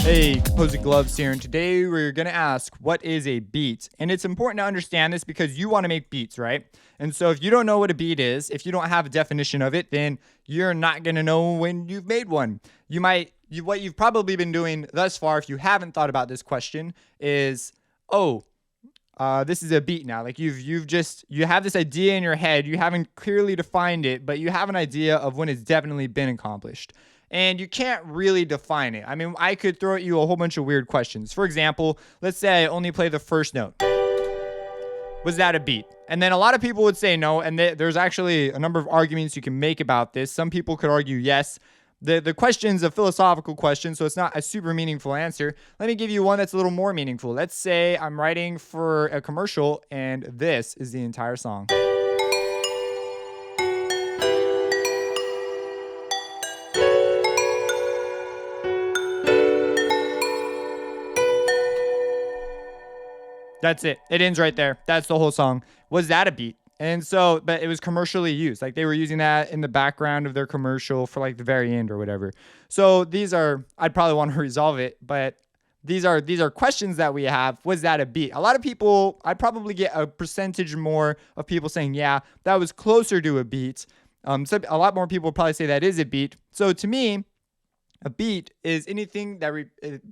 Hey, Composing Gloves here, and today we're going to ask, what is a beat? And it's important to understand this because you want to make beats, right? And so if you don't know what a beat is, if you don't have a definition of it, then you're not going to know when you've made one. What you've probably been doing thus far, if you haven't thought about this question, is, this is a beat now. Like you have this idea in your head, you haven't clearly defined it, but you have an idea of when it's definitely been accomplished. And you can't really define it. I mean, I could throw at you a whole bunch of weird questions. For example, let's say I only play the first note. Was that a beat? And then a lot of people would say no, and there's actually a number of arguments you can make about this. Some people could argue yes. The question's a philosophical question, so it's not a super meaningful answer. Let me give you one that's a little more meaningful. Let's say I'm writing for a commercial, and this is the entire song. That's it. It ends right there. That's the whole song. Was that a beat? And so, but it was commercially used. Like they were using that in the background of their commercial for like the very end or whatever. So I'd probably want to resolve it, but these are questions that we have. Was that a beat? A lot of people, I'd probably get a percentage more of people saying, yeah, that was closer to a beat. So a lot more people probably say that is a beat. So to me, a beat is anything that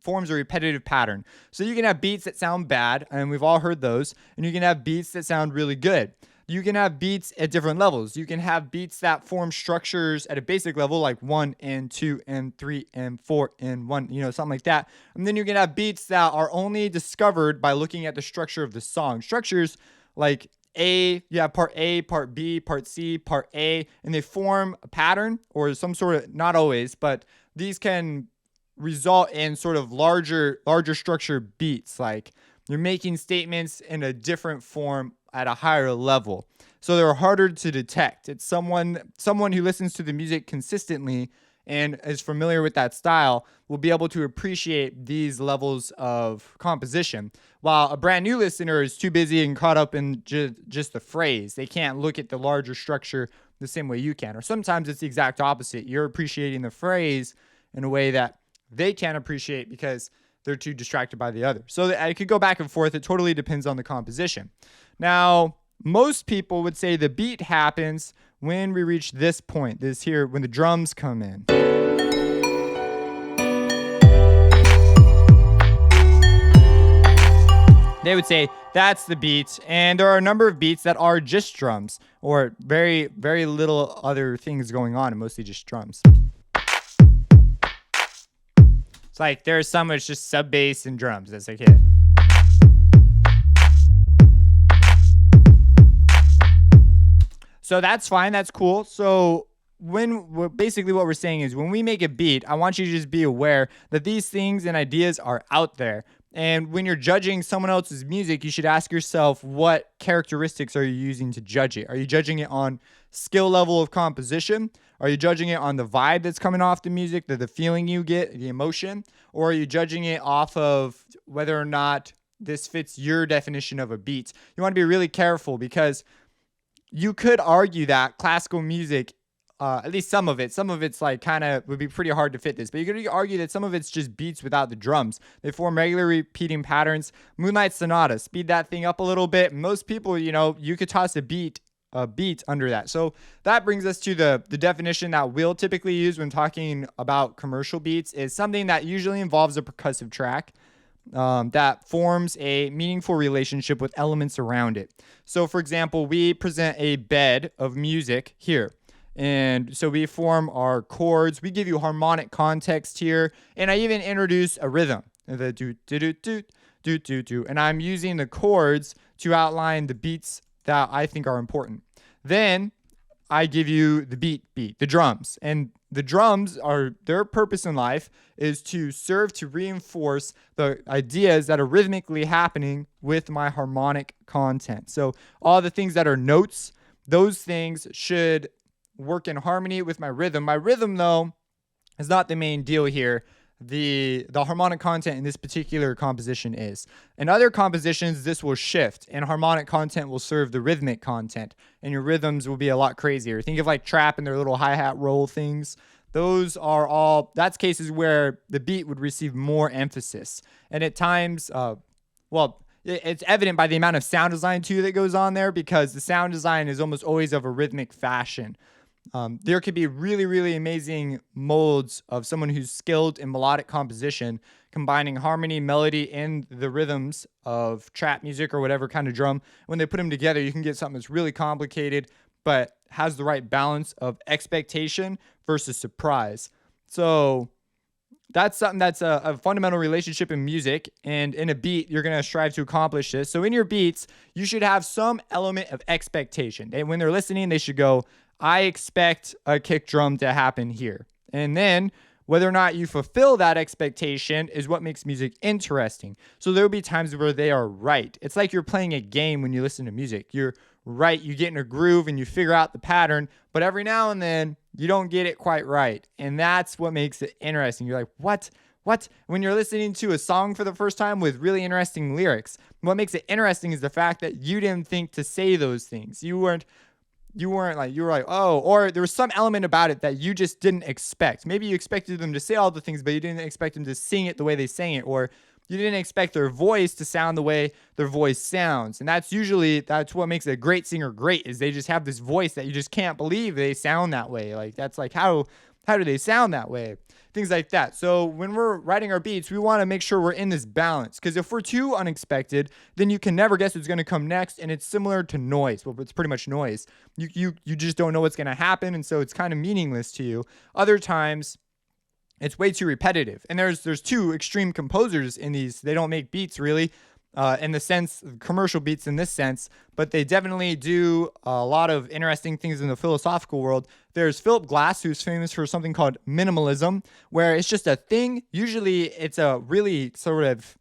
forms a repetitive pattern. So you can have beats that sound bad, and we've all heard those, and you can have beats that sound really good. You can have beats at different levels. You can have beats that form structures at a basic level, like 1 and 2 and 3 and 4 and 1, something like that. And then you can have beats that are only discovered by looking at the structure of the song. Structures like part A, part B, part C, part A, and they form a pattern or some sort of, not always, but these can result in sort of larger structure beats. Like you're making statements in a different form at a higher level. So they're harder to detect. It's someone who listens to the music consistently and is familiar with that style will be able to appreciate these levels of composition. While a brand new listener is too busy and caught up in just the phrase. They can't look at the larger structure the same way you can. Or sometimes it's the exact opposite. You're appreciating the phrase in a way that they can't appreciate because they're too distracted by the other. So I could go back and forth. It totally depends on the composition. Now, most people would say the beat happens when we reach this point, this here, when the drums come in. They would say that's the beat, and there are a number of beats that are just drums or very, very little other things going on, and mostly just drums. It's like there's some it's just sub bass and drums. That's like it. So that's fine. That's cool. So basically what we're saying is when we make a beat, I want you to just be aware that these things and ideas are out there. And when you're judging someone else's music, you should ask yourself, what characteristics are you using to judge it? Are you judging it on skill level of composition? Are you judging it on the vibe that's coming off the music, the feeling you get, the emotion? Or are you judging it off of whether or not this fits your definition of a beat? You want to be really careful because you could argue that classical music, at least some of it's like kind of would be pretty hard to fit this, but you could argue that some of it's just beats without the drums. They form regular repeating patterns. Moonlight Sonata, speed that thing up a little bit. Most people, you could toss a beat under that. So that brings us to the definition that we'll typically use when talking about commercial beats is something that usually involves a percussive track that forms a meaningful relationship with elements around it. So for example, we present a bed of music here. And so we form our chords. We give you harmonic context here. And I even introduce a rhythm. The do, do, do, do, do, do, do. And I'm using the chords to outline the beats that I think are important. Then I give you the beat, the drums. And the drums their purpose in life is to serve to reinforce the ideas that are rhythmically happening with my harmonic content. So all the things that are notes, those things should work in harmony with my rhythm. My rhythm, though, is not the main deal here. The harmonic content in this particular composition is. In other compositions, this will shift, and harmonic content will serve the rhythmic content, and your rhythms will be a lot crazier. Think of like trap and their little hi-hat roll things. That's cases where the beat would receive more emphasis. And at times, it's evident by the amount of sound design too that goes on there, because the sound design is almost always of a rhythmic fashion. There could be really, really amazing molds of someone who's skilled in melodic composition, combining harmony, melody, and the rhythms of trap music or whatever kind of drum. When they put them together, you can get something that's really complicated, but has the right balance of expectation versus surprise. So that's something that's a fundamental relationship in music, and in a beat you're going to strive to accomplish this. So in your beats you should have some element of expectation, and when they're listening they should go, I expect a kick drum to happen here. And then whether or not you fulfill that expectation is what makes music interesting. So there'll be times where they are right. It's like you're playing a game when you listen to music. You're right, you get in a groove and you figure out the pattern, but every now and then you don't get it quite right. And that's what makes it interesting. You're like, what? When you're listening to a song for the first time with really interesting lyrics, what makes it interesting is the fact that you didn't think to say those things. You were like, oh, or there was some element about it that you just didn't expect. Maybe you expected them to say all the things, but you didn't expect them to sing it the way they sang it, or you didn't expect their voice to sound the way their voice sounds. And that's what makes a great singer great, is they just have this voice that you just can't believe they sound that way. Like, that's like, how do they sound that way? Things like that. So when we're writing our beats, we want to make sure we're in this balance, because if we're too unexpected, then you can never guess what's going to come next, and it's similar to noise. Well, it's pretty much noise. You just don't know what's going to happen, and so it's kind of meaningless to you. Other times it's way too repetitive. And there's two extreme composers in these. They don't make beats really, in the sense, commercial beats in this sense, but they definitely do a lot of interesting things in the philosophical world. There's Philip Glass, who's famous for something called minimalism, where it's just a thing. Usually it's a really sort of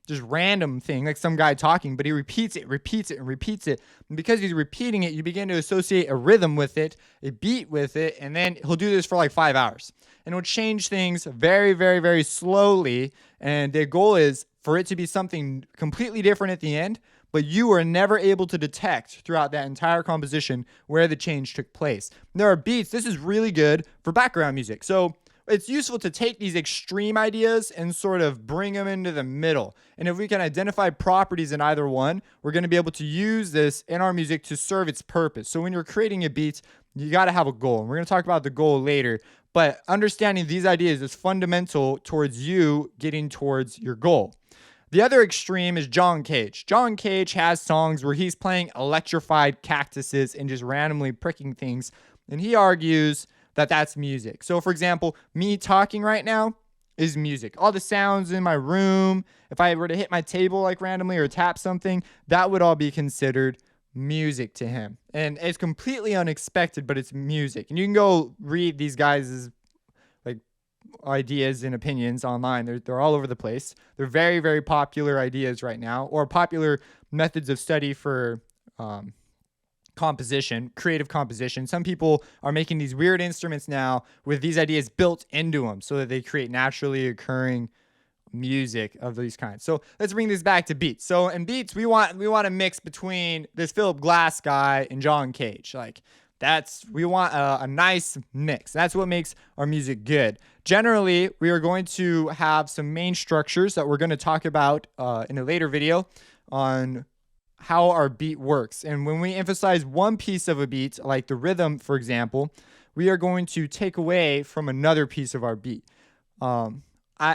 just random thing, like some guy talking, but he repeats it. And because he's repeating it, you begin to associate a rhythm with it, a beat with it, and then he'll do this for like 5 hours. And he'll change things very, very, very slowly. And the goal is for it to be something completely different at the end, but you are never able to detect throughout that entire composition where the change took place. There are beats. This is really good for background music. So it's useful to take these extreme ideas and sort of bring them into the middle. And if we can identify properties in either one, we're going to be able to use this in our music to serve its purpose. So when you're creating a beat, you got to have a goal. And we're going to talk about the goal later. But understanding these ideas is fundamental towards you getting towards your goal. The other extreme is John Cage. John Cage has songs where he's playing electrified cactuses and just randomly pricking things. And he argues that that's music. So for example, me talking right now is music. All the sounds in my room, if I were to hit my table like randomly or tap something, that would all be considered music to him. And it's completely unexpected, but it's music. And you can go read these guys' like ideas and opinions online. They're all over the place. They're very, very popular ideas right now, or popular methods of study for composition, creative composition. Some people are making these weird instruments now with these ideas built into them so that they create naturally occurring music of these kinds. So let's bring this back to beats. So in beats, we want to mix between this Philip Glass guy and John Cage. We want a nice mix. That's what makes our music good. Generally, we are going to have some main structures that we're going to talk about in a later video on how our beat works. And when we emphasize one piece of a beat, like the rhythm, for example, we are going to take away from another piece of our beat.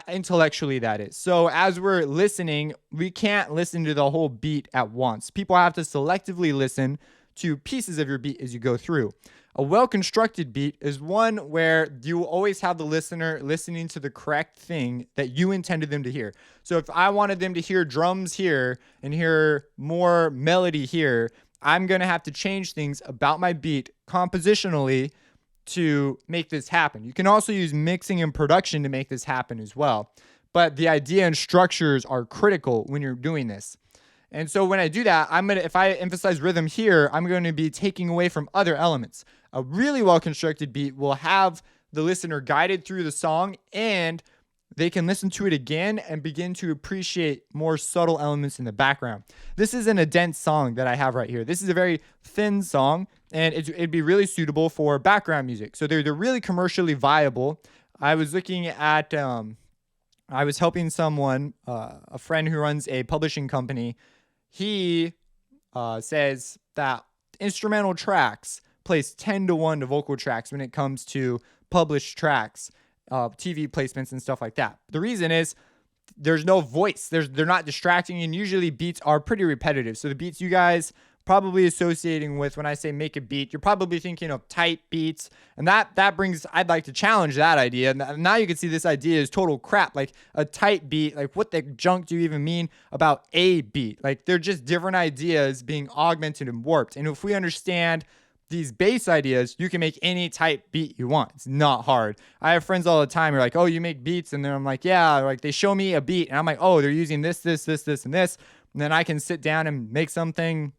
Intellectually, that is. So as we're listening, we can't listen to the whole beat at once. People have to selectively listen to pieces of your beat as you go through. A well-constructed beat is one where you always have the listener listening to the correct thing that you intended them to hear. So if I wanted them to hear drums here and hear more melody here, I'm going to have to change things about my beat compositionally to make this happen. You can also use mixing and production to make this happen as well. But the idea and structures are critical when you're doing this. And so when I do that, if I emphasize rhythm here, I'm going to be taking away from other elements. A really well-constructed beat will have the listener guided through the song, and they can listen to it again and begin to appreciate more subtle elements in the background. This isn't a dense song that I have right here. This is a very thin song, and it'd be really suitable for background music. So they're really commercially viable. I was looking at, I was helping someone, a friend who runs a publishing company. He says that instrumental tracks place 10 to 1 to vocal tracks when it comes to published tracks, TV placements and stuff like that. The reason is there's no voice. They're not distracting, and usually beats are pretty repetitive. So the beats you guys probably associating with when I say make a beat, you're probably thinking of tight beats, and that brings, I'd like to challenge that idea. Now you can see this idea is total crap. Like a tight beat, like what the junk do you even mean about a beat? Like they're just different ideas being augmented and warped. And if we understand these bass ideas, you can make any type beat you want. It's not hard. I have friends all the time who are like, oh, you make beats? And then I'm like, yeah. Like they show me a beat and I'm like, oh, they're using this, and this. And then I can sit down and make something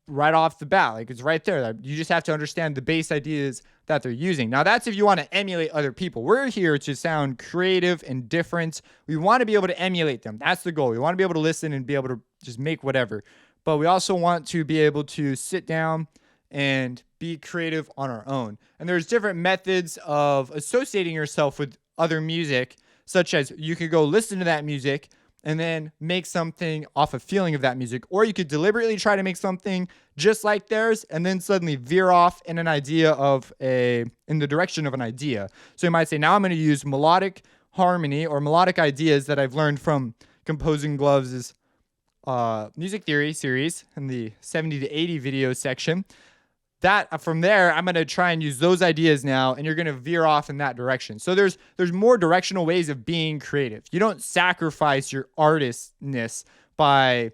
right off the bat. Like it's right there. You just have to understand the bass ideas that they're using. Now that's if you want to emulate other people. We're here to sound creative and different. We want to be able to emulate them. That's the goal. We want to be able to listen and be able to just make whatever. But we also want to be able to sit down and be creative on our own. And there's different methods of associating yourself with other music, such as you could go listen to that music and then make something off a feeling of that music, or you could deliberately try to make something just like theirs and then suddenly veer off in an idea of in the direction of an idea. So you might say, now I'm going to use melodic harmony or melodic ideas that I've learned from Composing Gloves' music theory series in the 70 to 80 video section. That from there, I'm going to try and use those ideas now, and you're going to veer off in that direction. So there's more directional ways of being creative. You don't sacrifice your artistness by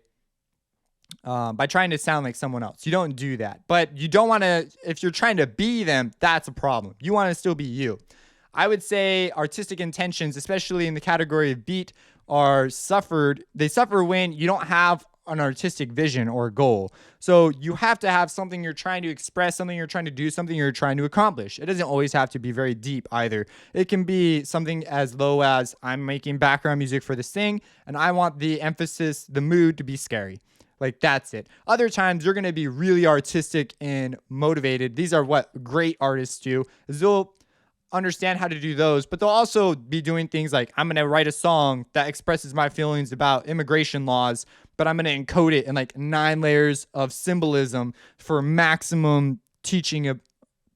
trying to sound like someone else. You don't do that. But you don't want to, if you're trying to be them, that's a problem. You want to still be you. I would say artistic intentions, especially in the category of beat, they suffer when you don't have an artistic vision or goal. So you have to have something you're trying to express, something you're trying to do, something you're trying to accomplish. It doesn't always have to be very deep either. It can be something as low as I'm making background music for this thing and I want the emphasis, the mood to be scary. Like that's it. Other times you're going to be really artistic and motivated. These are what great artists do, is they'll understand how to do those, but they'll also be doing things like, I'm going to write a song that expresses my feelings about immigration laws, but I'm going to encode it in like 9 layers of symbolism for maximum teaching of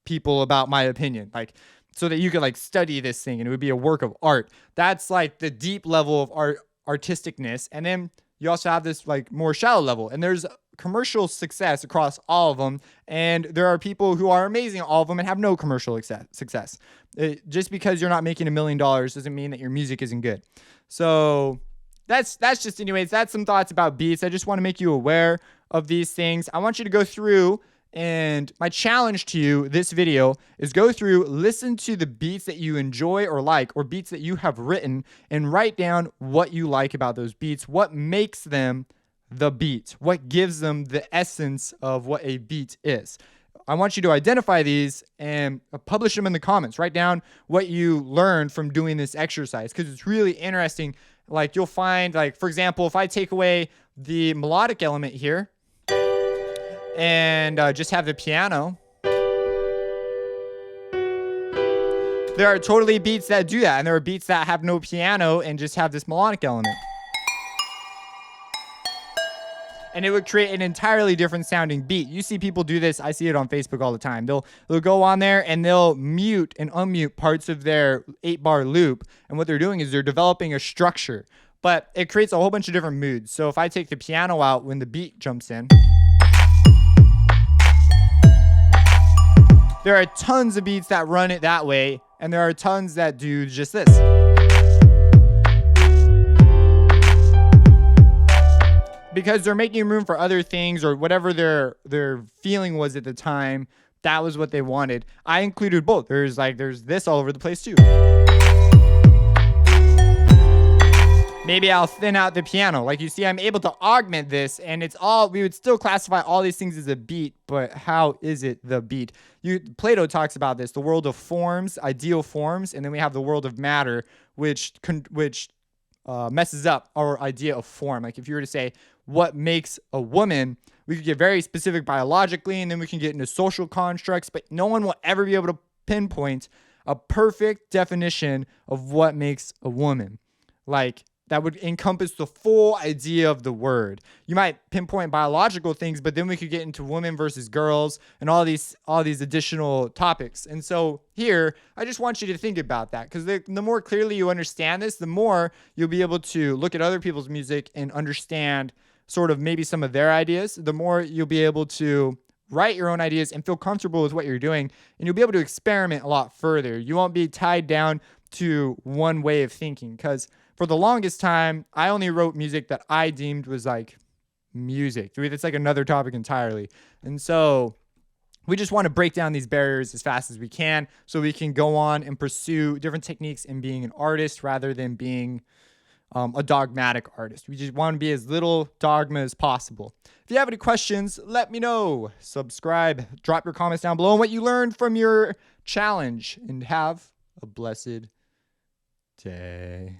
people about my opinion. Like, so that you could like study this thing and it would be a work of art. That's like the deep level of artisticness. And then you also have this like more shallow level, and there's commercial success across all of them. And there are people who are amazing at all of them and have no commercial success. Just because you're not making $1 million doesn't mean that your music isn't good. So that's just, anyways, that's some thoughts about beats. I just want to make you aware of these things. I want you to go through, and my challenge to you this video is go through, listen to the beats that you enjoy or like, or beats that you have written, and write down what you like about those beats, what makes them the beat, what gives them the essence of what a beat is. I want you to identify these and publish them in the comments. Write down what you learned from doing this exercise, because it's really interesting. Like you'll find, like, for example, if I take away the melodic element here and just have the piano, there are totally beats that do that. And there are beats that have no piano and just have this melodic element. And it would create an entirely different sounding beat. You see people do this. I see it on Facebook all the time. They'll go on there and they'll mute and unmute parts of their 8-bar loop. And what they're doing is they're developing a structure. But it creates a whole bunch of different moods. So if I take the piano out when the beat jumps in, there are tons of beats that run it that way. And there are tons that do just this. Because they're making room for other things, or whatever their feeling was at the time. That was what they wanted. I included both. There's this all over the place too. Maybe I'll thin out the piano. Like you see, I'm able to augment this, and it's all, we would still classify all these things as a beat, but how is it the beat? Plato talks about this, the world of forms, ideal forms, and then we have the world of matter, which messes up our idea of form. Like if you were to say what makes a woman, we could get very specific biologically, and then we can get into social constructs, but no one will ever be able to pinpoint a perfect definition of what makes a woman. Like that would encompass the full idea of the word. You might pinpoint biological things, but then we could get into women versus girls and all these additional topics. And so here, I just want you to think about that, because the more clearly you understand this, the more you'll be able to look at other people's music and understand sort of maybe some of their ideas. The more you'll be able to write your own ideas and feel comfortable with what you're doing, and you'll be able to experiment a lot further. You won't be tied down to one way of thinking, because for the longest time, I only wrote music that I deemed was like music. It's like another topic entirely. And so we just want to break down these barriers as fast as we can so we can go on and pursue different techniques in being an artist rather than being a dogmatic artist. We just want to be as little dogma as possible. If you have any questions, let me know. Subscribe, drop your comments down below on what you learned from your challenge, and have a blessed day.